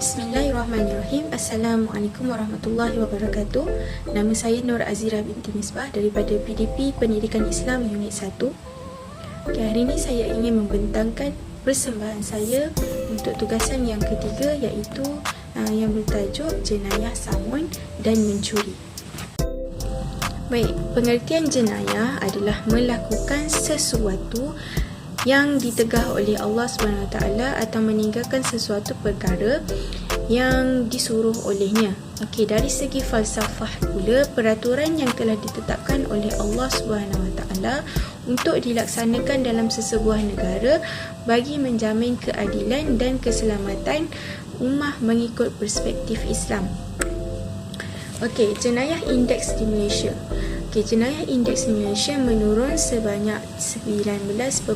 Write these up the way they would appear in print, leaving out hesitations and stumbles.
Bismillahirrahmanirrahim. Assalamualaikum warahmatullahi wabarakatuh. Nama saya Nur Azira binti Misbah daripada PDP Pendidikan Islam Unit 1. Hari ini saya ingin membentangkan persembahan saya untuk tugasan yang ketiga, iaitu yang bertajuk jenayah samun dan mencuri. Baik, pengertian jenayah adalah melakukan sesuatu yang ditegah oleh Allah SWT atau meninggalkan sesuatu perkara yang disuruh olehnya. Okey, dari segi falsafah pula, peraturan yang telah ditetapkan oleh Allah SWT untuk dilaksanakan dalam sesebuah negara bagi menjamin keadilan dan keselamatan ummah mengikut perspektif Islam. Okey, jenayah indeks di Malaysia. Jenayah indeks di Malaysia menurun sebanyak 19.3%.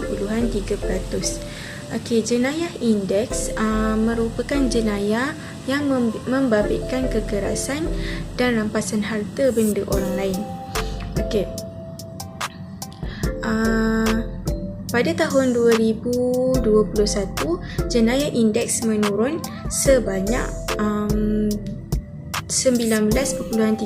Jenayah indeks merupakan jenayah yang membabitkan kekerasan dan rampasan harta benda orang lain. Pada tahun 2021, jenayah indeks menurun sebanyak 19.3%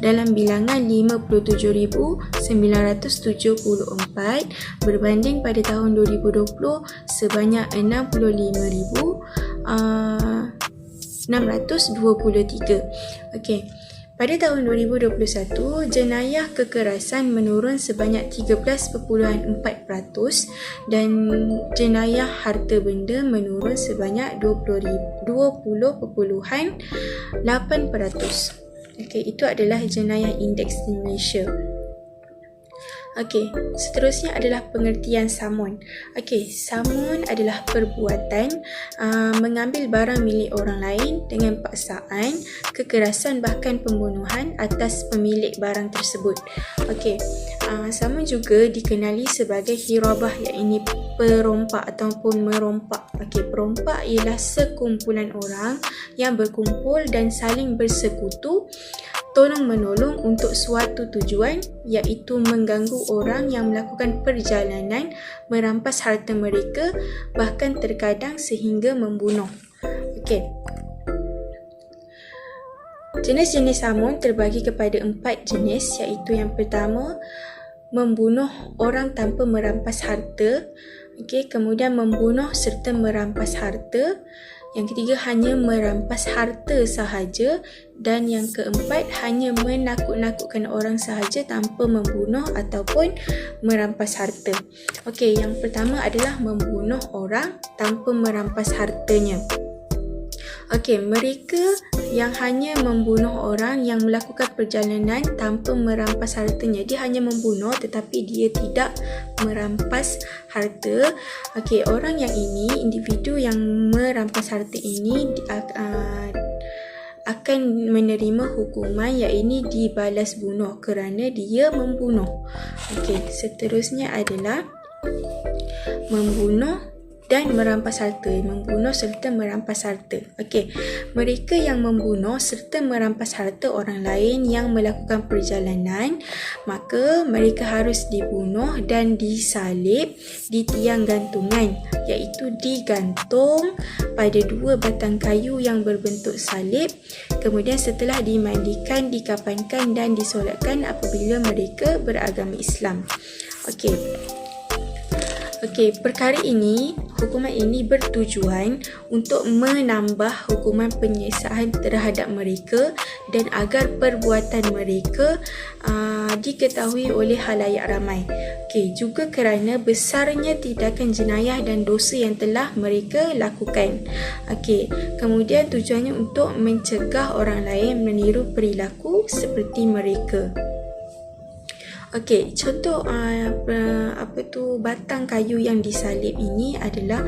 dalam bilangan 57,974 berbanding pada tahun 2020 sebanyak 65,623. Pada tahun 2021, jenayah kekerasan menurun sebanyak 13.4% dan jenayah harta benda menurun sebanyak 20.8%. Itu adalah jenayah indeks di Malaysia. Seterusnya adalah pengertian samun. Samun adalah perbuatan mengambil barang milik orang lain dengan paksaan, kekerasan bahkan pembunuhan atas pemilik barang tersebut. Samun juga dikenali sebagai hirabah, iaitu perompak ataupun merompak. Perompak ialah sekumpulan orang yang berkumpul dan saling bersekutu tolong-menolong untuk suatu tujuan, iaitu mengganggu orang yang melakukan perjalanan, merampas harta mereka, bahkan terkadang sehingga membunuh. Jenis-jenis samun terbagi kepada 4 jenis, iaitu yang pertama, membunuh orang tanpa merampas harta. Kemudian membunuh serta merampas harta. Yang ketiga, hanya merampas harta sahaja. Dan yang keempat, hanya menakut-nakutkan orang sahaja tanpa membunuh ataupun merampas harta. Yang pertama adalah membunuh orang tanpa merampas hartanya. Mereka yang hanya membunuh orang yang melakukan perjalanan tanpa merampas hartanya. Dia hanya membunuh tetapi dia tidak merampas harta. Orang yang ini, individu yang merampas harta ini akan menerima hukuman, iaitu dibalas bunuh kerana dia membunuh. Seterusnya adalah membunuh dan merampas harta. Membunuh serta merampas harta. Mereka yang membunuh serta merampas harta orang lain yang melakukan perjalanan, maka mereka harus dibunuh dan disalib di tiang gantungan, iaitu digantung pada 2 batang kayu yang berbentuk salib. Kemudian setelah dimandikan, dikafankan dan disolatkan apabila mereka beragama Islam. Perkara ini, hukuman ini bertujuan untuk menambah hukuman penyiksaan terhadap mereka dan agar perbuatan mereka diketahui oleh khalayak ramai. Juga kerana besarnya tindakan jenayah dan dosa yang telah mereka lakukan. Kemudian tujuannya untuk mencegah orang lain meniru perilaku seperti mereka. Contoh batang kayu yang disalib ini adalah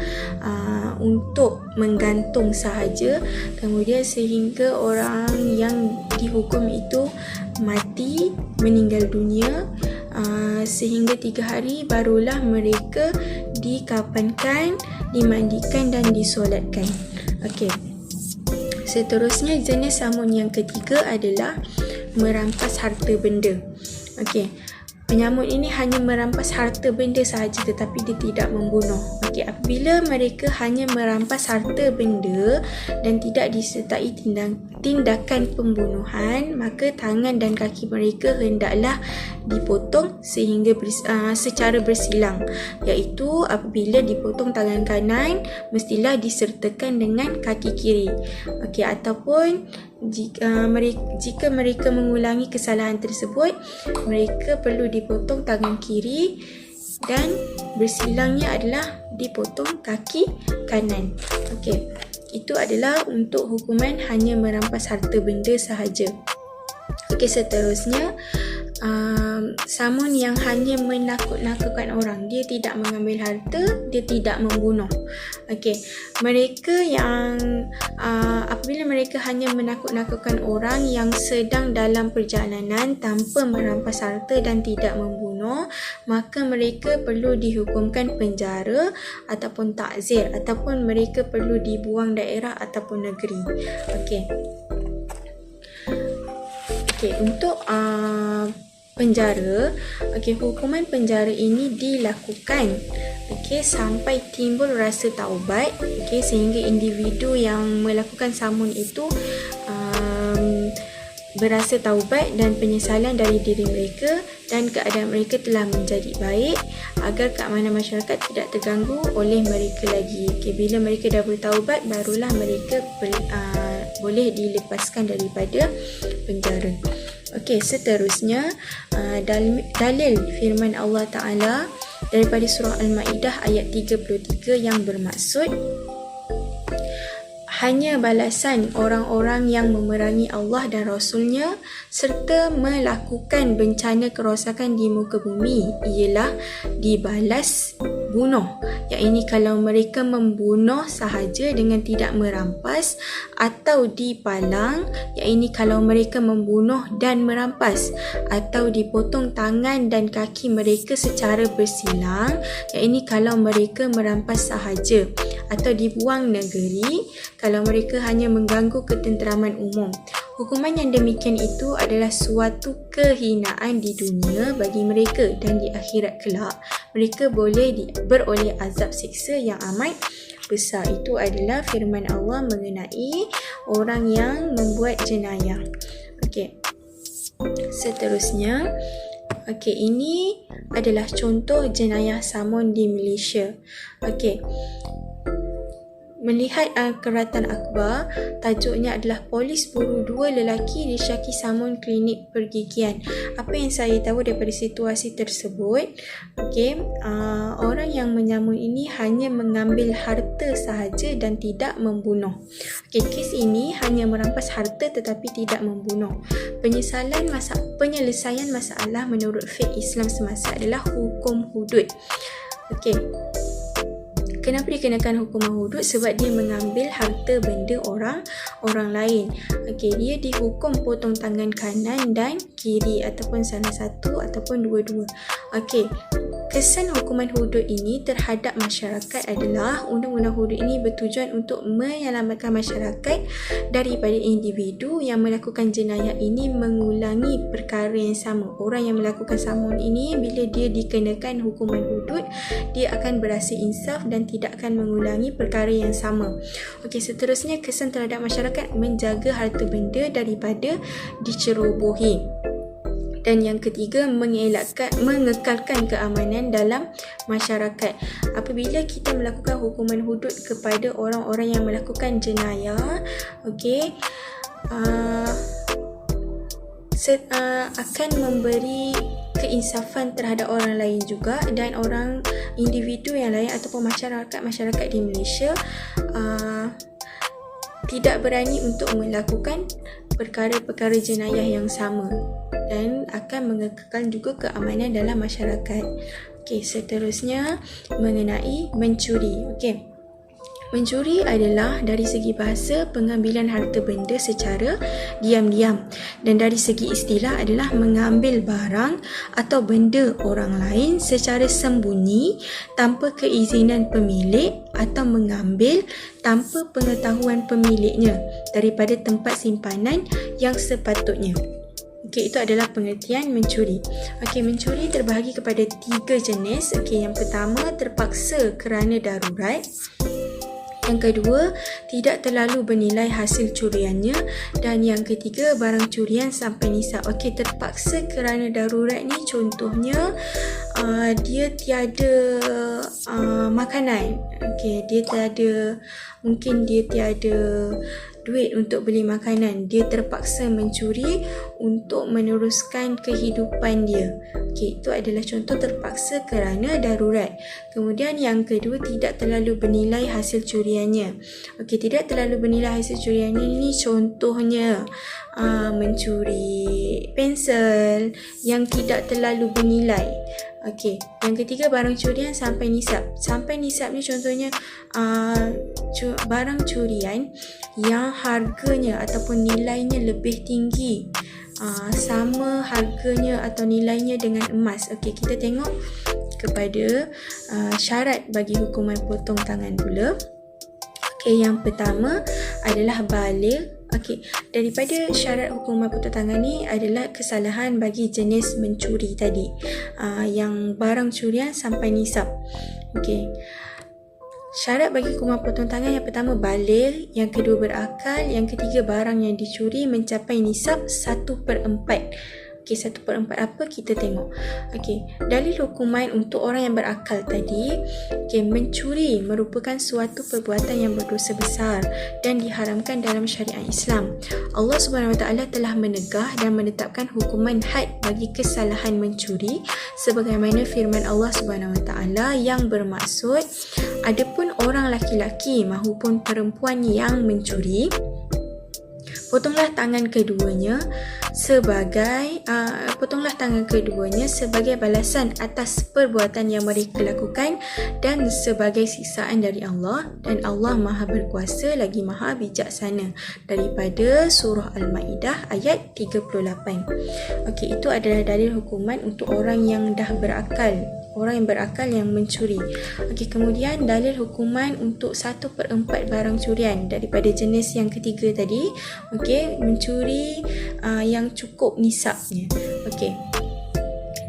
untuk menggantung sahaja, kemudian sehingga orang yang dihukum itu mati, meninggal dunia, sehingga 3 hari barulah mereka dikafankan, dimandikan dan disolatkan. Seterusnya, jenis samun yang ketiga adalah merampas harta benda. Penyamun ini hanya merampas harta benda sahaja tetapi dia tidak membunuh. Apabila mereka hanya merampas harta benda dan tidak disertai tindakan pembunuhan, maka tangan dan kaki mereka hendaklah dipotong sehingga secara bersilang, iaitu apabila dipotong tangan kanan mestilah disertakan dengan kaki kiri. Ataupun jika mereka mengulangi kesalahan tersebut, mereka perlu dipotong tangan kiri dan bersilangnya adalah dipotong kaki kanan. Itu adalah untuk hukuman hanya merampas harta benda sahaja. Seterusnya, samun yang hanya menakut-nakutkan orang. Dia tidak mengambil harta, dia tidak membunuh. Mereka yang apabila mereka hanya menakut-nakutkan orang yang sedang dalam perjalanan tanpa merampas harta dan tidak membunuh, maka mereka perlu dihukumkan penjara ataupun takzir, ataupun mereka perlu dibuang daerah ataupun negeri. Untuk penjara, hukuman penjara ini dilakukan sampai timbul rasa taubat, sehingga individu yang melakukan samun itu berasa taubat dan penyesalan dari diri mereka dan keadaan mereka telah menjadi baik, agar keamanan masyarakat tidak terganggu oleh mereka lagi. Bila mereka dah bertaubat, barulah mereka boleh dilepaskan daripada penjara. Seterusnya, dalil firman Allah Ta'ala daripada surah Al-Ma'idah ayat 33 yang bermaksud, hanya balasan orang-orang yang memerangi Allah dan Rasulnya serta melakukan bencana kerosakan di muka bumi ialah dibalas bunuh. Yang ini kalau mereka membunuh sahaja dengan tidak merampas, atau dipalang, yang ini kalau mereka membunuh dan merampas, atau dipotong tangan dan kaki mereka secara bersilang, yang ini kalau mereka merampas sahaja, atau dibuang negeri kalau mereka hanya mengganggu ketenteraman umum. Hukuman yang demikian itu adalah suatu kehinaan di dunia bagi mereka, dan di akhirat kelak mereka boleh beroleh azab siksa yang amat besar. Itu adalah firman Allah mengenai orang yang membuat jenayah. Seterusnya, ini adalah contoh jenayah samun di Malaysia. Melihat keratan akhbar, tajuknya adalah polis buru 2 lelaki disyaki samun klinik pergigian. Apa yang saya tahu daripada situasi tersebut, orang yang menyamun ini hanya mengambil harta sahaja dan tidak membunuh. Kes ini hanya merampas harta tetapi tidak membunuh. Penyelesaian masalah menurut fiqh Islam semasa adalah hukum hudud. Kenapa dikenakan hukuman hudud? Sebab dia mengambil harta benda orang lain. Dia dihukum potong tangan kanan dan kiri, ataupun salah satu ataupun dua-dua. Kesan hukuman hudud ini terhadap masyarakat adalah undang-undang hudud ini bertujuan untuk menyelamatkan masyarakat daripada individu yang melakukan jenayah ini mengulangi perkara yang sama. Orang yang melakukan samun ini, bila dia dikenakan hukuman hudud, dia akan berasa insaf dan tidak akan mengulangi perkara yang sama. Seterusnya, kesan terhadap masyarakat menjaga harta benda daripada dicerobohi. Dan yang ketiga, mengekalkan keamanan dalam masyarakat. Apabila kita melakukan hukuman hudud kepada orang-orang yang melakukan jenayah, akan memberi keinsafan terhadap orang lain juga, dan orang individu yang lain ataupun masyarakat di Malaysia tidak berani untuk melakukan perkara-perkara jenayah yang sama, dan akan mengekalkan juga keamanan dalam masyarakat. Seterusnya mengenai mencuri. Mencuri adalah dari segi bahasa pengambilan harta benda secara diam-diam, dan dari segi istilah adalah mengambil barang atau benda orang lain secara sembunyi tanpa keizinan pemilik, atau mengambil tanpa pengetahuan pemiliknya daripada tempat simpanan yang sepatutnya. Okey, itu adalah pengertian mencuri. Okey, mencuri terbahagi kepada 3 jenis. Okey, yang pertama terpaksa kerana darurat. Yang kedua, tidak terlalu bernilai hasil curiannya. Dan yang ketiga, barang curian sampai nisab. Okey, terpaksa kerana darurat ni contohnya dia tiada makanan. Okey, mungkin dia tiada duit untuk beli makanan. Dia terpaksa mencuri untuk meneruskan kehidupan dia. Okey, itu adalah contoh terpaksa kerana darurat. Kemudian yang kedua, tidak terlalu bernilai hasil curiannya. Okey, tidak terlalu bernilai hasil curiannya ni contohnya mencuri pensel yang tidak terlalu bernilai. Okey, yang ketiga, barang curian sampai nisab. Sampai nisab ni contohnya barang curian yang harganya ataupun nilainya lebih tinggi, sama harganya atau nilainya dengan emas. Okey, kita tengok kepada syarat bagi hukuman potong tangan pula. Okey, yang pertama adalah baligh. Okey, daripada syarat hukuman potong tangan ni adalah kesalahan bagi jenis mencuri tadi, yang barang curian sampai nisab. Okey, syarat bagi hukuman potong tangan yang pertama baligh, yang kedua berakal, yang ketiga barang yang dicuri mencapai nisab 1/4. Okey, 1/4 apa kita tengok. Okey, dalil hukuman untuk orang yang berakal tadi. Okey, mencuri merupakan suatu perbuatan yang berdosa besar dan diharamkan dalam syariat Islam. Allah Subhanahu Wa Taala telah menegah dan menetapkan hukuman had bagi kesalahan mencuri sebagaimana firman Allah Subhanahu Wa Taala yang bermaksud, adapun orang laki-laki maupun perempuan yang mencuri, potonglah tangan keduanya sebagai balasan atas perbuatan yang mereka lakukan dan sebagai siksaan dari Allah, dan Allah Maha Berkuasa lagi Maha Bijaksana. Daripada surah Al-Maidah ayat 38. Okey, itu adalah dalil hukuman untuk orang yang dah berakal, orang yang berakal yang mencuri. Okey, kemudian dalil hukuman untuk 1/4 barang curian daripada jenis yang ketiga tadi. Okey, mencuri yang cukup nisabnya. Okey,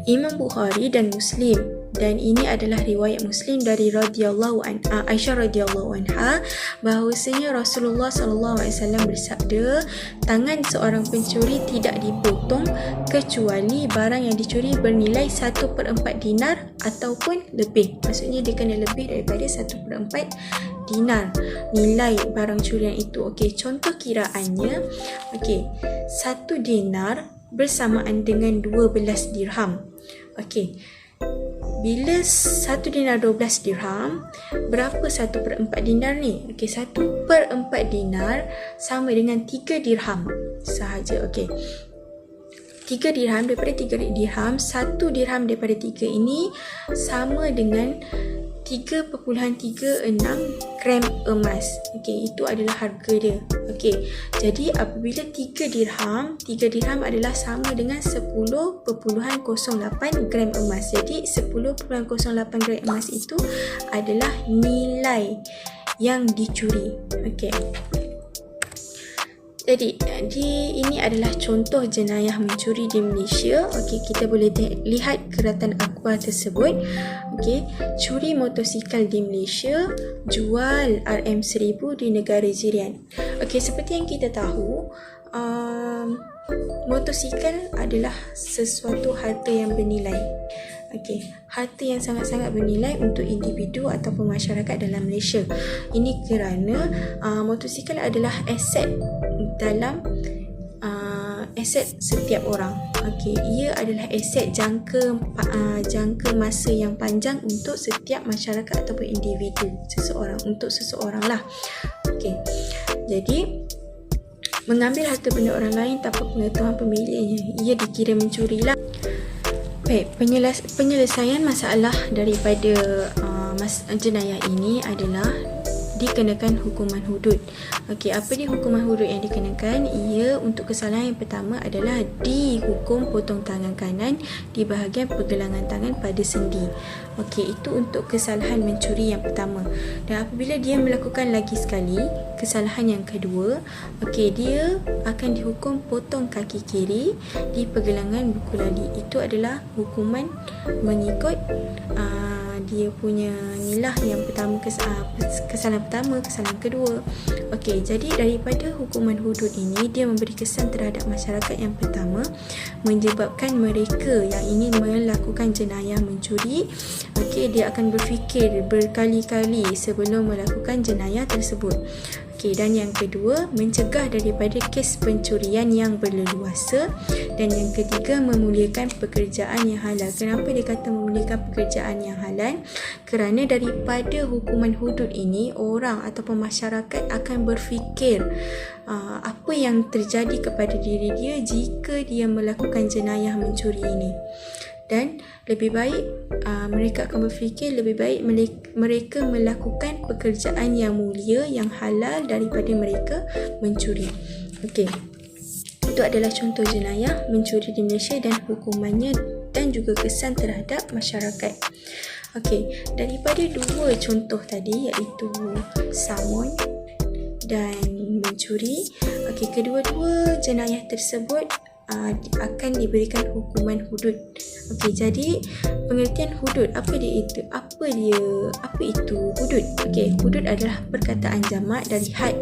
Imam Bukhari dan Muslim, dan ini adalah riwayat Muslim dari Aisyah radhiyallahu anha, bahawasanya Rasulullah sallallahu alaihi wasallam bersabda, tangan seorang pencuri tidak dipotong kecuali barang yang dicuri bernilai 1/4 dinar ataupun lebih. Maksudnya dia kena lebih daripada 1/4 dinar nilai barang curian itu. Okey, contoh kiraannya. Okey, 1 dinar bersamaan dengan 12 dirham. Okey, bila 1 dinar 12 dirham, berapa 1/4 dinar ni? Okey, 1/4 dinar sama dengan 3 dirham sahaja. Okey, 3 dirham daripada 3 dirham, 1 dirham daripada 3 ini sama dengan 3.36 gram emas. Okey, itu adalah harga dia. Okey, jadi apabila 3 dirham adalah sama dengan 10.08 gram emas. Jadi 10.08 gram emas itu adalah nilai yang dicuri. Okey, jadi ini adalah contoh jenayah mencuri di Malaysia. Okey, kita boleh lihat keratan akhbar tersebut. Okey, curi motosikal di Malaysia, jual RM1000 di negara jiran. Okey, seperti yang kita tahu, motosikal adalah sesuatu harta yang bernilai. Okey, harta yang sangat-sangat bernilai untuk individu ataupun masyarakat dalam Malaysia. Ini kerana motosikal adalah aset dalam aset setiap orang. Okey, ia adalah aset jangka masa yang panjang untuk setiap masyarakat ataupun individu untuk seseorang lah. Okey, jadi mengambil harta benda orang lain tanpa pengetahuan pemiliknya, ia dikira mencuri lah. Baik, penyelesaian masalah daripada jenayah ini adalah dikenakan hukuman hudud. Okey, apa dia hukuman hudud yang dikenakan? Ia untuk kesalahan yang pertama adalah dihukum potong tangan kanan di bahagian pergelangan tangan pada sendi. Okey, itu untuk kesalahan mencuri yang pertama. Dan apabila dia melakukan lagi sekali kesalahan yang kedua, okey, dia akan dihukum potong kaki kiri di pergelangan buku lali. Itu adalah hukuman mengikut dia punya nilah yang pertama, kesalahan pertama, kesalahan kedua. Okey, jadi daripada hukuman hudud ini, dia memberi kesan terhadap masyarakat yang pertama, menyebabkan mereka yang ingin melakukan jenayah mencuri, okey, dia akan berfikir berkali-kali sebelum melakukan jenayah tersebut. Okey, dan yang kedua, mencegah daripada kes pencurian yang berleluasa. Dan yang ketiga, memuliakan pekerjaan yang halal. Kenapa dia kata memuliakan pekerjaan yang halal? Kerana daripada hukuman hudud ini, orang ataupun masyarakat akan berfikir apa yang terjadi kepada diri dia jika dia melakukan jenayah mencuri ini. Dan lebih baik mereka akan berfikir lebih baik mereka melakukan pekerjaan yang mulia, yang halal daripada mereka mencuri. Okey, itu adalah contoh jenayah mencuri di Malaysia dan hukumannya dan juga kesan terhadap masyarakat. Okey, daripada dua contoh tadi, iaitu samun dan mencuri, okey, kedua-dua jenayah tersebut akan diberikan hukuman hudud. Okey, jadi pengertian hudud, apa itu hudud? Okey, hudud adalah perkataan jamak dari had.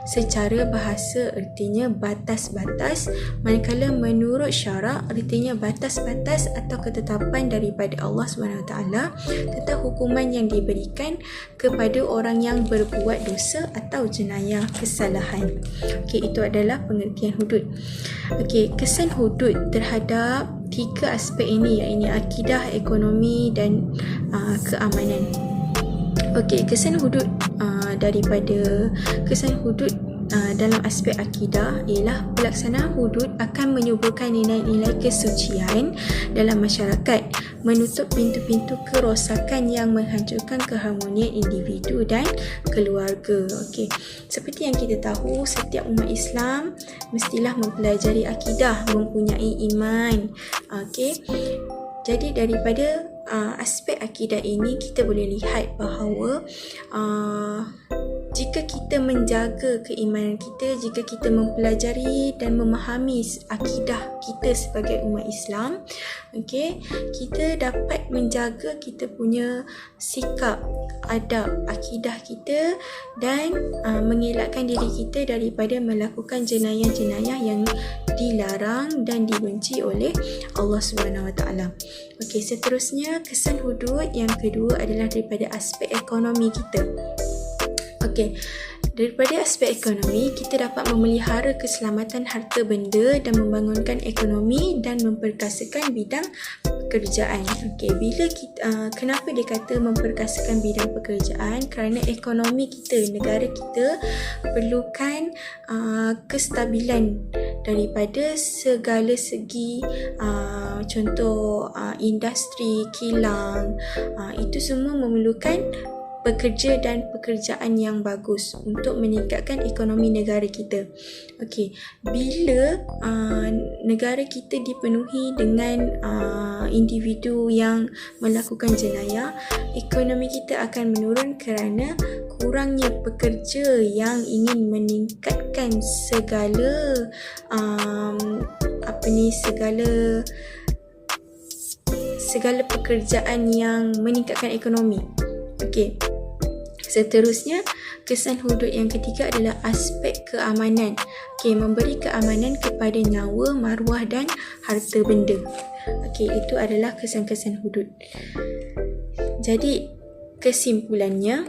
Secara bahasa artinya batas-batas, manakala menurut syarak artinya batas-batas atau ketetapan daripada Allah SWT tentang hukuman yang diberikan kepada orang yang berbuat dosa atau jenayah kesalahan. Okey, itu adalah pengertian hudud. Okey, kesan hudud terhadap tiga aspek ini, iaitu akidah, ekonomi dan keamanan. Okey, kesan hudud dalam aspek akidah ialah pelaksanaan hudud akan menyuburkan nilai-nilai kesucian dalam masyarakat, menutup pintu-pintu kerosakan yang menghancurkan keharmonian individu dan keluarga. Okey, seperti yang kita tahu, setiap umat Islam mestilah mempelajari akidah, mempunyai iman. Okey, jadi daripada aspek akidah ini kita boleh lihat bahawa jika kita menjaga keimanan kita, jika kita mempelajari dan memahami akidah kita sebagai umat Islam, okey, kita dapat menjaga kita punya sikap, adab, akidah kita dan mengelakkan diri kita daripada melakukan jenayah-jenayah yang dilarang dan dibenci oleh Allah SWT. Okey, seterusnya kesan hudud yang kedua adalah daripada aspek ekonomi kita. Okey, daripada aspek ekonomi, kita dapat memelihara keselamatan harta benda dan membangunkan ekonomi dan memperkasakan bidang pekerjaan. Okey, bila kenapa dia kata memperkasakan bidang pekerjaan? Kerana ekonomi kita, negara kita perlukan kestabilan daripada segala segi, contoh industri, kilang, itu semua memerlukan pekerja dan pekerjaan yang bagus untuk meningkatkan ekonomi negara kita. Okey, bila negara kita dipenuhi dengan individu yang melakukan jenayah, ekonomi kita akan menurun kerana kurangnya pekerja yang ingin meningkatkan segala segala pekerjaan yang meningkatkan ekonomi. Okey, seterusnya kesan hudud yang ketiga adalah aspek keamanan. Okey, memberi keamanan kepada nyawa, maruah dan harta benda. Okey, itu adalah kesan-kesan hudud. Jadi kesimpulannya,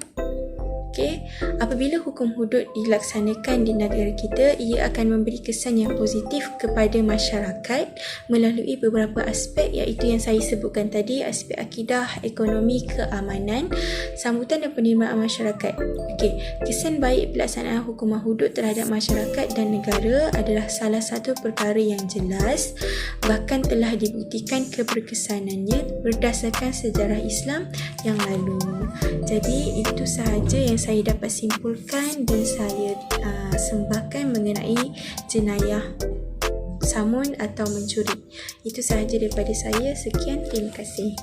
okey, apabila hukum hudud dilaksanakan di negara kita, ia akan memberi kesan yang positif kepada masyarakat melalui beberapa aspek, iaitu yang saya sebutkan tadi, aspek akidah, ekonomi, keamanan, sambutan dan penerimaan masyarakat. Okey, kesan baik pelaksanaan hukuman hudud terhadap masyarakat dan negara adalah salah satu perkara yang jelas, bahkan telah dibuktikan keberkesanannya berdasarkan sejarah Islam yang lalu. Jadi itu sahaja yang saya dapat simpulkan dan saya sembahkan mengenai jenayah samun atau mencuri. Itu sahaja daripada saya. Sekian, terima kasih.